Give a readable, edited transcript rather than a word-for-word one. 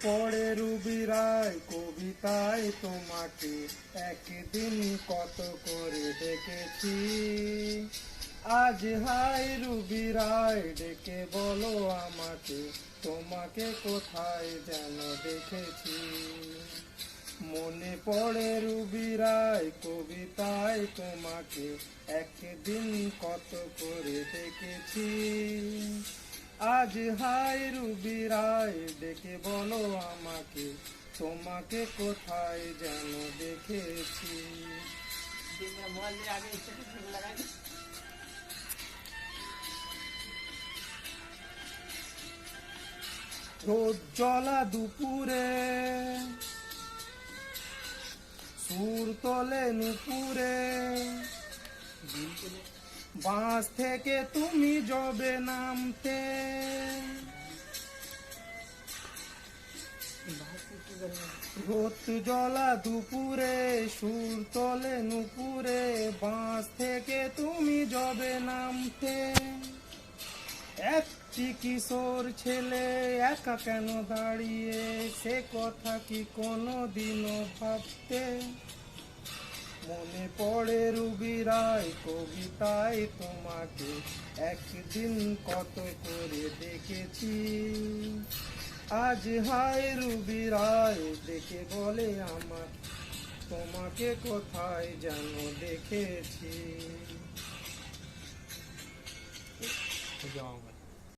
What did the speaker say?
পড়ে রুবি রায় কবিতায় তোমাকে একদিন কত করে ডেকেছি। আজ হাই রুবি রায় ডেকে বলো আমাকে, তোমাকে কোথায় যেন দেখেছি। মনে পড়ে রুবি রায় কবিতায় তোমাকে একদিন কত করে দেখেছি। আজ হাই রুবি রায় ডেকে বলো আমাকে, তোমাকে কোথায় যেন দেখেছি। রোদ জ্বলা দুপুরে সুর তোলে নুপুরে, বাঁশ থেকে তুমি যবে নামতে। রোদ জ্বলা দুপুরে সুর তোলে নুপুরে, বাঁশ থেকে তুমি যবে নামতে। একটি কিশোর ছেলে একা কেন দাঁড়িয়ে, সে কথা কি কোনোদিনও ভাবতে। মনে পড়ে রুবি রায় কবিতায় তোমাকে একদিন কত করে দেখেছি। আজ হায় রুবি রায় ডেকে বলে আমার, তোমাকে কোথায় যেন দেখেছি।